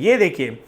ये देखिए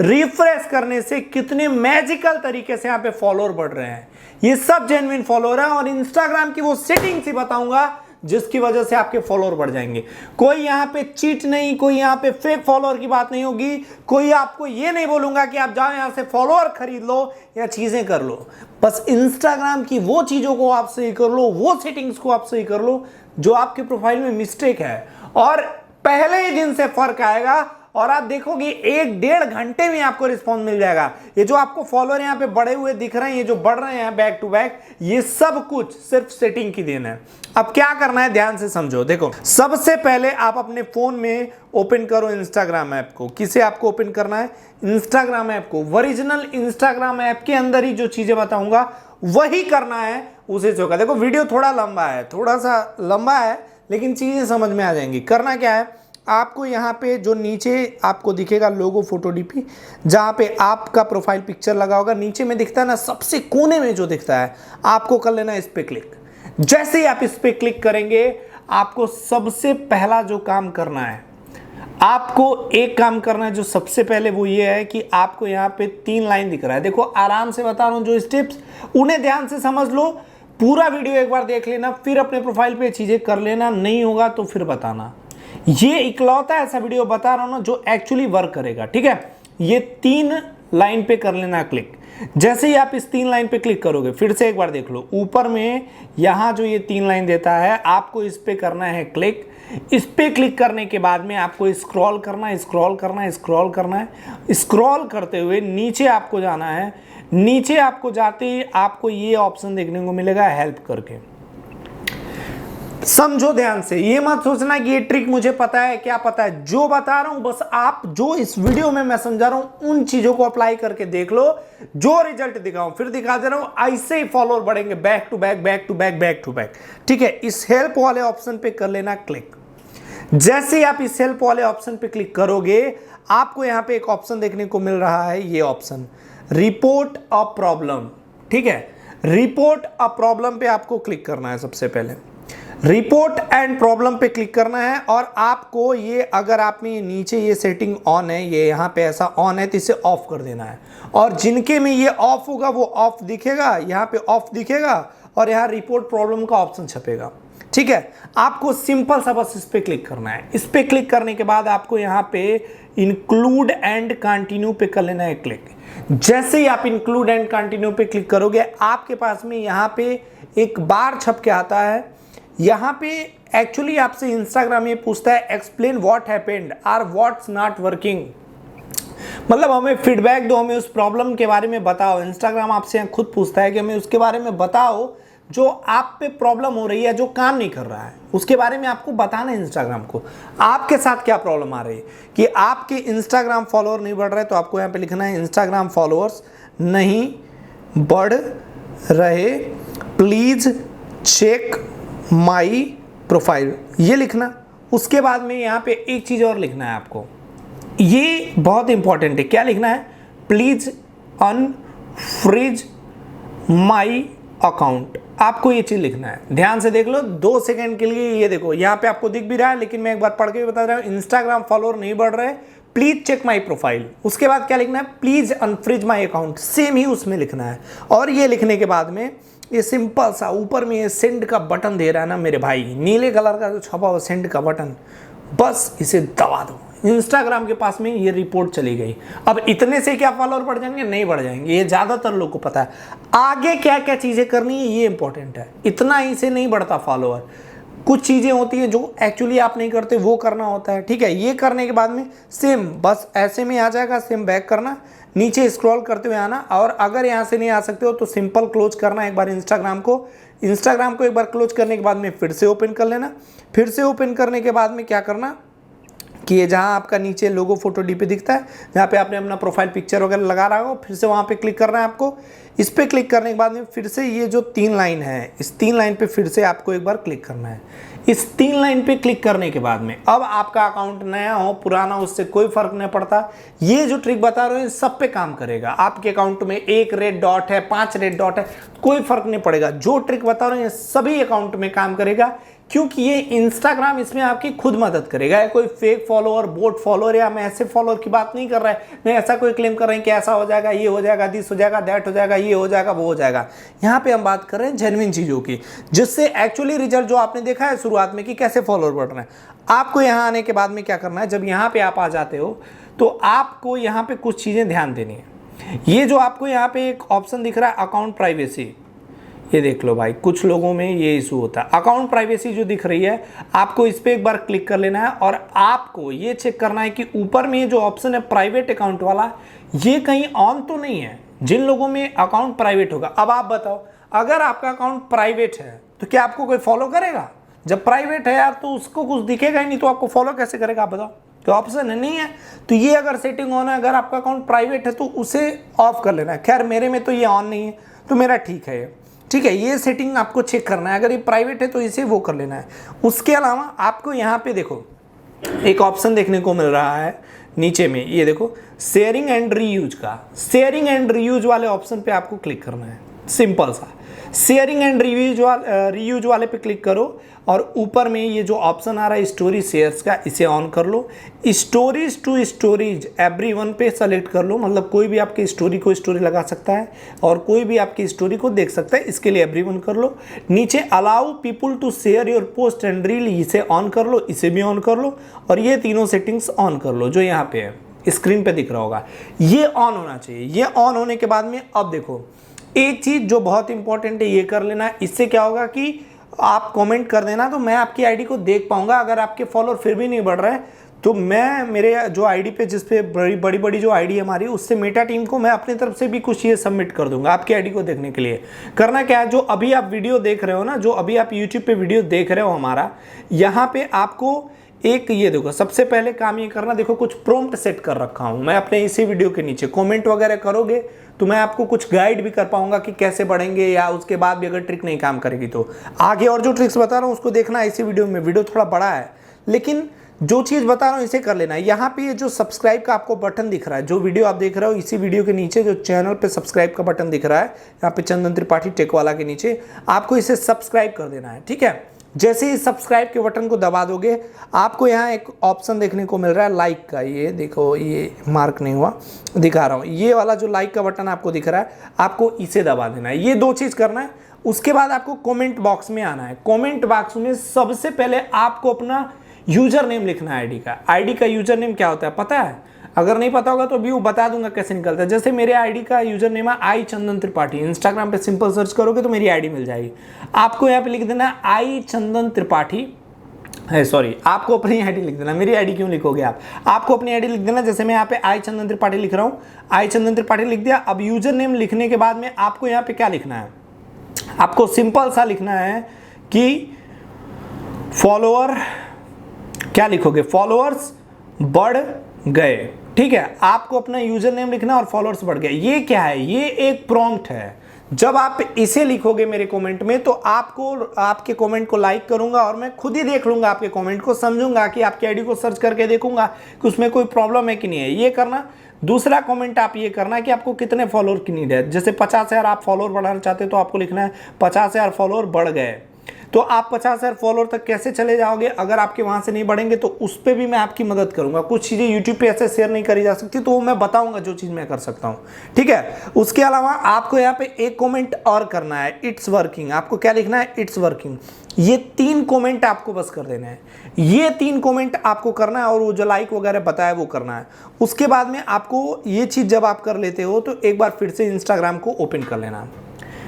रिफ्रेश करने से कितने मैजिकल तरीके से यहाँ पे फॉलोअर बढ़ रहे हैं। ये सब जेन्युइन फॉलोअर है और इंस्टाग्राम की वो सेटिंग्स ही बताऊंगा जिसकी वजह से आपके फॉलोअर बढ़ जाएंगे। कोई यहाँ पे चीट नहीं, कोई यहाँ पे फेक फॉलोअर की बात नहीं होगी, कोई आपको ये नहीं बोलूंगा कि आप जाओ यहाँ से फॉलोअर खरीद लो या चीजें कर लो। बस इंस्टाग्राम की वो चीजों को आप सही कर लो, वो सेटिंग्स को आप सही कर लो जो आपके प्रोफाइल में मिस्टेक है, और पहले ही दिन से फर्क आएगा और आप देखोगे 1-1.5 घंटे में आपको रिस्पॉन्स मिल जाएगा। ये जो आपको फॉलोअर यहाँ पे बढ़े हुए दिख रहे हैं, ये जो बढ़ रहे हैं बैक टू बैक, ये सब कुछ सिर्फ सेटिंग की देन है। अब क्या करना है ध्यान से समझो। देखो सबसे पहले आप अपने फोन में ओपन करो इंस्टाग्राम ऐप को। किसे आपको ओपन करना है? इंस्टाग्राम ऐप को। ओरिजिनल इंस्टाग्राम ऐप के अंदर ही जो चीजें बताऊंगा वही करना है, उसे होगा। देखो वीडियो थोड़ा लंबा है, थोड़ा सा लंबा है, लेकिन चीजें समझ में आ जाएंगी। करना क्या है, आपको यहाँ पे जो नीचे आपको दिखेगा लोगो फोटो डीपी, जहाँ पे आपका प्रोफाइल पिक्चर लगा होगा, नीचे में दिखता है ना, सबसे कोने में जो दिखता है, आपको कर लेना है इस पे क्लिक। जैसे ही आप इस पे क्लिक करेंगे, आपको सबसे पहला जो काम करना है, आपको एक काम करना है जो सबसे पहले, वो ये है कि आपको यहाँ पे 3 लाइन दिख रहा है। देखो आराम से बता रहा हूँ जो स्टेप्स, उन्हें ध्यान से समझ लो। पूरा वीडियो एक बार देख लेना, फिर अपने प्रोफाइल पे चीजें कर लेना, नहीं होगा तो फिर बताना। ये इकलौता ऐसा वीडियो बता रहा हूं ना जो एक्चुअली वर्क करेगा, ठीक है। ये 3 लाइन पे कर लेना क्लिक। जैसे ही आप इस 3 लाइन पे क्लिक करोगे, फिर से एक बार देख लो, ऊपर में यहां जो ये 3 लाइन देता है, आपको इस पे करना है क्लिक। इस पे क्लिक करने के बाद में आपको स्क्रॉल करना है, स्क्रॉल करना है, स्क्रॉल करना है। स्क्रॉल करते हुए नीचे आपको जाना है। नीचे आपको जाते ही आपको ये ऑप्शन देखने को मिलेगा हेल्प करके। समझो ध्यान से, ये मत सोचना कि ये ट्रिक मुझे पता है, क्या पता है। जो बता रहा हूं बस आप जो इस वीडियो में मैं समझा रहा हूं उन चीजों को अप्लाई करके देख लो। जो रिजल्ट दिखाऊं फिर दिखा दे रहा हूं, ऐसे ही फॉलोअर बढ़ेंगे back to back, back to back, back to back, ठीक है। इस हेल्प वाले ऑप्शन पे कर लेना क्लिक। जैसे ही आप इस हेल्प वाले ऑप्शन पे क्लिक करोगे, आपको यहां पे एक ऑप्शन देखने को मिल रहा है, ये ऑप्शन रिपोर्ट अ प्रॉब्लम, ठीक है। रिपोर्ट अ प्रॉब्लम पे आपको क्लिक करना है। सबसे पहले रिपोर्ट एंड प्रॉब्लम पे क्लिक करना है, और आपको ये, अगर आप में नीचे ये सेटिंग ऑन है, ये यहाँ पे ऐसा ऑन है, तो इसे ऑफ कर देना है। और जिनके में ये ऑफ होगा वो ऑफ दिखेगा, यहाँ पे ऑफ दिखेगा, और यहाँ रिपोर्ट प्रॉब्लम का ऑप्शन छपेगा, ठीक है। आपको सिंपल सा बस इस पे क्लिक करना है। इस पे क्लिक करने के बाद आपको यहाँ पे इंक्लूड एंड कंटिन्यू पे कर लेना है क्लिक। जैसे ही आप इंक्लूड एंड कंटिन्यू पे क्लिक करोगे, आपके पास में यहाँ पे एक बार छप के आता है। यहाँ पे एक्चुअली आपसे इंस्टाग्राम ये पूछता है एक्सप्लेन व्हाट हैपेंड और व्हाट्स नॉट वर्किंग, मतलब हमें फीडबैक दो, हमें उस प्रॉब्लम के बारे में बताओ। इंस्टाग्राम आपसे खुद पूछता है कि हमें उसके बारे में बताओ जो आप पे प्रॉब्लम हो रही है, जो काम नहीं कर रहा है, उसके बारे में आपको बताना है इंस्टाग्राम को। आपके साथ क्या प्रॉब्लम आ रही है कि आपके इंस्टाग्राम फॉलोअर नहीं बढ़ रहे, तो आपको यहाँ पे लिखना है इंस्टाग्राम फॉलोअर्स नहीं बढ़ रहे, प्लीज चेक माई प्रोफाइल, ये लिखना। उसके बाद में यहाँ पे एक चीज़ और लिखना है आपको, ये बहुत इंपॉर्टेंट है। क्या लिखना है? Please unfreeze my account. आपको ये चीज लिखना है, ध्यान से देख लो 2 सेकंड के लिए। ये देखो यहाँ पे आपको दिख भी रहा है, लेकिन मैं एक बार पढ़ के भी बता रहा हूँ, इंस्टाग्राम फॉलोअर नहीं बढ़ रहे, प्लीज चेक माई प्रोफाइल। उसके बाद क्या लिखना है? Please unfreeze my account, same ही उसमें लिखना है। और ये लिखने के बाद में ये सिंपल सा ऊपर में ये सेंड का बटन दे रहा है ना मेरे भाई, नीले कलर का जो छपा हुआ सेंड का बटन, बस इसे दबा दो। इंस्टाग्राम के पास में ये रिपोर्ट चली गई। अब इतने से क्या फॉलोअर बढ़ जाएंगे? नहीं बढ़ जाएंगे, ये ज़्यादातर लोग को पता है। आगे क्या क्या चीज़ें करनी है ये इंपॉर्टेंट है। इतना ही से नहीं बढ़ता फॉलोअर, कुछ चीज़ें होती हैं जो एक्चुअली आप नहीं करते, वो करना होता है, ठीक है। ये करने के बाद में सेम बस ऐसे में आ जाएगा, सेम बैक करना, नीचे स्क्रॉल करते हुए आना। और अगर यहाँ से नहीं आ सकते हो तो सिंपल क्लोज करना एक बार इंस्टाग्राम को एक बार क्लोज करने के बाद में फिर से ओपन कर लेना। फिर से ओपन करने के बाद में क्या करना कि ये जहाँ आपका नीचे लोगो फोटो डी पे दिखता है, जहाँ पे आपने अपना प्रोफाइल पिक्चर वगैरह लगा रहा हो, फिर से वहाँ पे क्लिक करना है आपको। इस पे क्लिक करने के बाद में फिर से ये जो 3 लाइन है, इस 3 लाइन पे फिर से आपको एक बार क्लिक करना है। इस 3 लाइन पे क्लिक करने के बाद में अब आपका अकाउंट नया हो पुराना उससे कोई फर्क नहीं पड़ता। ये जो ट्रिक बता रहे हैं सब पे काम करेगा। आपके अकाउंट में 1 रेड डॉट है, 5 रेड डॉट है, कोई फर्क नहीं पड़ेगा। जो ट्रिक बता रहे हैं सभी अकाउंट में काम करेगा। क्योंकि ये इंस्टाग्राम इसमें आपकी खुद मदद करेगा। कोई फेक फॉलोअर, बोट फॉलोअर या मैं ऐसे फॉलोअर की बात नहीं कर रहा है, मैं ऐसा कोई क्लेम कर रहे हैं कि ऐसा हो जाएगा, ये हो जाएगा, दिस हो जाएगा, दैट हो जाएगा, ये हो जाएगा, वो हो जाएगा। यहाँ पे हम बात कर रहे हैं जेन्युइन चीज़ों की, जिससे एक्चुअली रिजल्ट जो आपने देखा है शुरुआत में कि कैसे फॉलोअर बढ़ रहे हैं। आपको यहाँ आने के बाद में क्या करना है, जब यहाँ पे आप आ जाते हो तो आपको यहाँ पे कुछ चीज़ें ध्यान देनी है। ये जो आपको यहाँ पे एक ऑप्शन दिख रहा है अकाउंट प्राइवेसी, ये देख लो भाई, कुछ लोगों में ये इशू होता है। अकाउंट प्राइवेसी जो दिख रही है, आपको इस पर एक बार क्लिक कर लेना है और आपको ये चेक करना है कि ऊपर में जो ऑप्शन है प्राइवेट अकाउंट वाला, ये कहीं ऑन तो नहीं है, जिन लोगों में अकाउंट प्राइवेट होगा। अब आप बताओ, अगर आपका अकाउंट प्राइवेट है तो क्या आपको कोई फॉलो करेगा? जब प्राइवेट है यार तो उसको कुछ दिखेगा ही नहीं, तो आपको फॉलो कैसे करेगा? आप बताओ, तो ऑप्शन है नहीं है। तो ये अगर सेटिंग ऑन है, अगर आपका अकाउंट प्राइवेट है तो उसे ऑफ कर लेना है। खैर मेरे में तो ये ऑन नहीं है तो मेरा ठीक है, ठीक है। ये सेटिंग आपको चेक करना है, अगर ये प्राइवेट है तो इसे वो कर लेना है। उसके अलावा आपको यहाँ पे देखो एक ऑप्शन देखने को मिल रहा है नीचे में, ये देखो शेयरिंग एंड रीयूज का। शेयरिंग एंड रीयूज वाले ऑप्शन पे आपको क्लिक करना है, सिंपल सा। शेयरिंग एंड रीयूज वाले पे क्लिक करो और ऊपर में ये जो ऑप्शन आ रहा है स्टोरी शेयर्स का, इसे ऑन कर लो। स्टोरीज टू स्टोरीज एवरीवन पे सेलेक्ट कर लो, मतलब कोई भी आपकी स्टोरी को स्टोरी लगा सकता है और कोई भी आपकी स्टोरी को देख सकता है, इसके लिए एवरीवन कर लो। नीचे allow people to share your post and reel, इसे ऑन कर लो, इसे भी ऑन कर लो और ये तीनों सेटिंग्स ऑन कर लो जो यहाँ पे है, स्क्रीन पे दिख रहा होगा। ये ऑन होना चाहिए। ये ऑन होने के बाद में अब देखो एक चीज़ जो बहुत इंपॉर्टेंट है, ये कर लेना। इससे क्या होगा कि आप कमेंट कर देना तो मैं आपकी आईडी को देख पाऊंगा। अगर आपके फॉलोअर फिर भी नहीं बढ़ रहे हैं तो मैं मेरे जो आईडी पे, जिस पे बड़ी बड़ी जो आईडी है हमारी, उससे मेटा टीम को मैं अपनी तरफ से भी कुछ ये सबमिट कर दूंगा आपकी आईडी को देखने के लिए। करना क्या है, जो अभी आप वीडियो देख रहे हो ना, जो अभी आप यूट्यूब पे वीडियो देख रहे हो हमारा, यहाँ पे आपको एक ये देखो, सबसे पहले काम ये करना, देखो कुछ प्रॉम्प्ट सेट कर रखा हूँ मैं अपने इसी वीडियो के नीचे। कमेंट वगैरह करोगे तो मैं आपको कुछ गाइड भी कर पाऊंगा कि कैसे बढ़ेंगे, या उसके बाद भी अगर ट्रिक नहीं काम करेगी तो आगे और जो ट्रिक्स बता रहा हूँ उसको देखना इसी वीडियो में। वीडियो थोड़ा बड़ा है लेकिन जो चीज़ बता रहा हूँ इसे कर लेना है। यहाँ पे ये जो सब्सक्राइब का आपको बटन दिख रहा है, जो वीडियो आप देख रहे हो इसी वीडियो के नीचे जो चैनल पे सब्सक्राइब का बटन दिख रहा है, यहाँ पे चंदन त्रिपाठी टेक वाला के नीचे, आपको इसे सब्सक्राइब कर देना है, ठीक है। जैसे ही सब्सक्राइब के बटन को दबा दोगे, आपको यहाँ एक ऑप्शन देखने को मिल रहा है लाइक का। ये देखो, ये मार्क नहीं हुआ, दिखा रहा हूँ, ये वाला जो लाइक का बटन आपको दिख रहा है, आपको इसे दबा देना है। ये दो चीज़ करना है। उसके बाद आपको कमेंट बॉक्स में आना है। कमेंट बॉक्स में सबसे पहले आपको अपना यूजर नेम लिखना है आईडी का। आईडी का यूजर नेम क्या होता है पता है? अगर नहीं पता होगा तो भी वो बता दूंगा कैसे निकलता है। जैसे मेरे आईडी का यूजर नेम है आई चंदन त्रिपाठी। इंस्टाग्राम पे सिंपल सर्च करोगे तो मेरी आईडी मिल जाएगी। आपको यहाँ पे लिख देना है आई चंदन त्रिपाठी है, सॉरी, आपको अपनी आईडी लिख देना। मेरी आईडी क्यों लिखोगे आप? आपको अपनी आईडी लिख देना। जैसे मैं यहाँ पे आई चंदन त्रिपाठी लिख रहा हूँ, आई चंदन त्रिपाठी लिख दिया। अब यूजर नेम लिखने के बाद में आपको यहाँ पे क्या लिखना है? आपको सिंपल सा लिखना है कि फॉलोअर, क्या लिखोगे? फॉलोअर्स बढ़ गए, ठीक है। आपको अपना यूजर नेम लिखना और फॉलोअर्स बढ़ गए। ये क्या है? ये एक प्रॉम्प्ट है। जब आप इसे लिखोगे मेरे कमेंट में तो आपको, आपके कमेंट को लाइक करूंगा और मैं खुद ही देख लूंगा आपके कमेंट को, समझूंगा कि आपकी आईडी को सर्च करके देखूंगा कि उसमें कोई प्रॉब्लम है कि नहीं है। ये करना। दूसरा कमेंट आप ये करना कि आपको कितने फॉलोअर की नीड है। जैसे 50,000 आप फॉलोअर बढ़ाना चाहते हो तो आपको लिखना है 50,000 फॉलोअर बढ़ गए। तो आप 50,000 फॉलोअर तक कैसे चले जाओगे? अगर आपके वहां से नहीं बढ़ेंगे तो उस पर भी मैं आपकी मदद करूंगा। कुछ चीज़ें यूट्यूब पे ऐसे शेयर नहीं करी जा सकती तो मैं बताऊंगा जो चीज़ मैं कर सकता हूं, ठीक है। उसके अलावा आपको यहाँ पे एक कमेंट और करना है, इट्स वर्किंग। आपको क्या लिखना है? It's working. ये 3 कमेंट आपको बस कर देना है। ये 3 कमेंट आपको करना है और वो जो लाइक वगैरह बताया वो करना है। उसके बाद में आपको ये चीज़ जब आप कर लेते हो तो एक बार फिर से इंस्टाग्राम को ओपन कर लेना।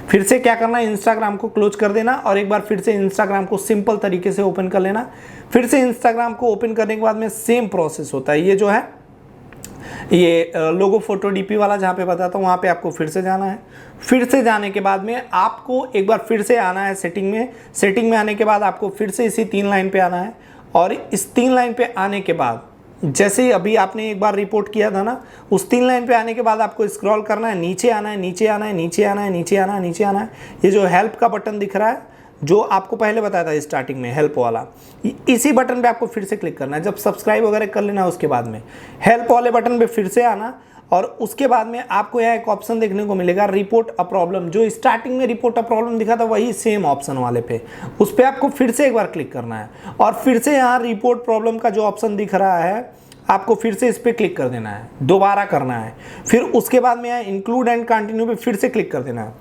फिर से क्या करना है? इंस्टाग्राम को क्लोज कर देना और एक बार फिर से इंस्टाग्राम को सिंपल तरीके से ओपन कर लेना। फिर से इंस्टाग्राम को ओपन करने के बाद में सेम प्रोसेस होता है। ये जो है ये लोगो फोटो डीपी वाला जहाँ पे बताता हूँ वहाँ पे आपको फिर से जाना है। फिर से जाने के बाद में आपको एक बार फिर से आना है सेटिंग में। सेटिंग में आने के बाद आपको फिर से इसी 3 लाइन पे आना है और इस 3 लाइन पे आने के बाद जैसे ही अभी आपने एक बार रिपोर्ट किया था ना, उस 3 लाइन पे आने के बाद आपको स्क्रॉल करना है, नीचे आना है, नीचे आना है, नीचे आना है, नीचे आना है, नीचे आना है। ये जो हेल्प का बटन दिख रहा है, जो आपको पहले बताया था स्टार्टिंग में हेल्प वाला, इसी बटन पे आपको फिर से क्लिक करना है। जब सब्सक्राइब वगैरह कर लेना उसके बाद में हेल्प वाले बटन पे फिर से आना, और उसके बाद में आपको यहाँ एक ऑप्शन देखने को मिलेगा रिपोर्ट अ प्रॉब्लम। जो स्टार्टिंग में रिपोर्ट अ प्रॉब्लम दिखा था वही सेम ऑप्शन वाले पे, उस पर आपको फिर से एक बार क्लिक करना है और फिर से यहाँ रिपोर्ट प्रॉब्लम का जो ऑप्शन दिख रहा है आपको फिर से इस पर क्लिक कर देना है, दोबारा करना है। फिर उसके बाद में यहाँ इंक्लूड एंड कंटिन्यू पे फिर से क्लिक कर देना है।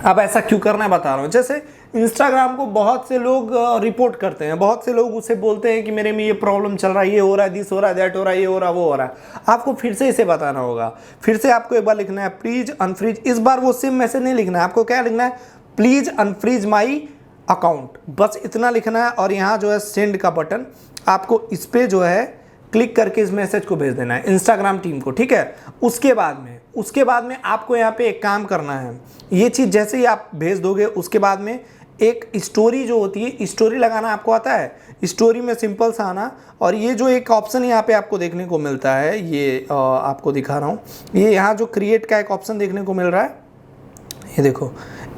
अब ऐसा क्यों करना है बता रहा हूँ। जैसे इंस्टाग्राम को बहुत से लोग रिपोर्ट करते हैं, बहुत से लोग उसे बोलते हैं कि मेरे में ये प्रॉब्लम चल रहा है, ये हो रहा है, दिस हो रहा है, दैट हो रहा है, ये हो रहा है, वो हो रहा है। आपको फिर से इसे बताना होगा। फिर से आपको एक बार लिखना है प्लीज अनफ्रीज। इस बार वो सेम मैसेज नहीं लिखना है, आपको क्या लिखना है, प्लीज अनफ्रीज माई अकाउंट, बस इतना लिखना है। और यहाँ जो है सेंड का बटन, आपको इस पर जो है क्लिक करके इस मैसेज को भेज देना है इंस्टाग्राम टीम को, ठीक है। उसके बाद में आपको यहाँ पे एक काम करना है। ये चीज़ जैसे ही आप भेज दोगे उसके बाद में एक स्टोरी जो होती है, स्टोरी लगाना आपको आता है। स्टोरी में सिंपल सा आना, और ये जो एक ऑप्शन यहाँ पे आपको देखने को मिलता है, ये आपको दिखा रहा हूँ, ये यहाँ जो क्रिएट का एक ऑप्शन देखने को मिल रहा है, ये देखो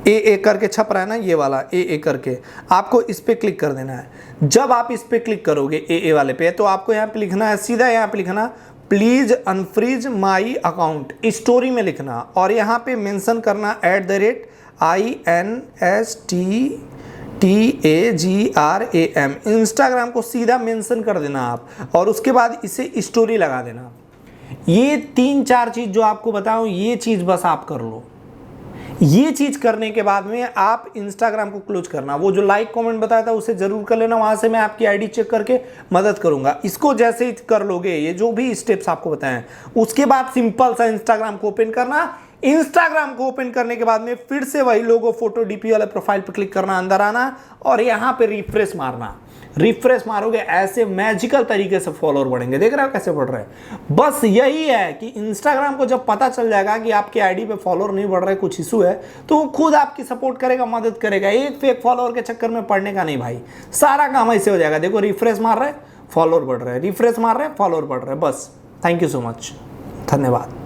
ए करके छप रहा है ना, ये वाला ए करके, आपको इस पर क्लिक कर देना है। जब आप इस पर क्लिक करोगे ए वाले पे, तो आपको यहाँ पे लिखना है, सीधा यहाँ पे लिखना please unfreeze my account, story में लिखना, और यहाँ पे मेंशन करना @INSTAGRAM, इंस्टाग्राम को सीधा मेंशन कर देना आप, और उसके बाद इसे स्टोरी लगा देना। ये 3-4 चीज़ जो आपको बताऊँ, ये चीज़ बस आप कर लो। ये चीज करने के बाद में आप इंस्टाग्राम को क्लोज करना। वो जो लाइक कमेंट बताया था उसे जरूर कर लेना, वहां से मैं आपकी आईडी चेक करके मदद करूंगा। इसको जैसे ही कर लोगे, ये जो भी स्टेप्स आपको बताएं, उसके बाद सिंपल सा इंस्टाग्राम को ओपन करना। इंस्टाग्राम को ओपन करने के बाद में फिर से वही लोगो फोटो डीपी वाले प्रोफाइल पर क्लिक करना, अंदर आना और यहाँ पे रिफ्रेश मारना। रिफ्रेश मारोगे, ऐसे मैजिकल तरीके से फॉलोअर बढ़ेंगे। देख रहे हो कैसे बढ़ रहे हैं। बस यही है कि इंस्टाग्राम को जब पता चल जाएगा कि आपके आईडी पे फॉलोअर नहीं बढ़ रहे, कुछ इशू है, तो वो खुद आपकी सपोर्ट करेगा, मदद करेगा। एक फेक फॉलोअर के चक्कर में पड़ने का नहीं भाई, सारा काम ऐसे हो जाएगा। देखो रिफ्रेश मार रहे, फॉलोअर बढ़ रहे, रिफ्रेश मार रहे, फॉलोअर बढ़ रहे। बस थैंक यू सो मच, धन्यवाद।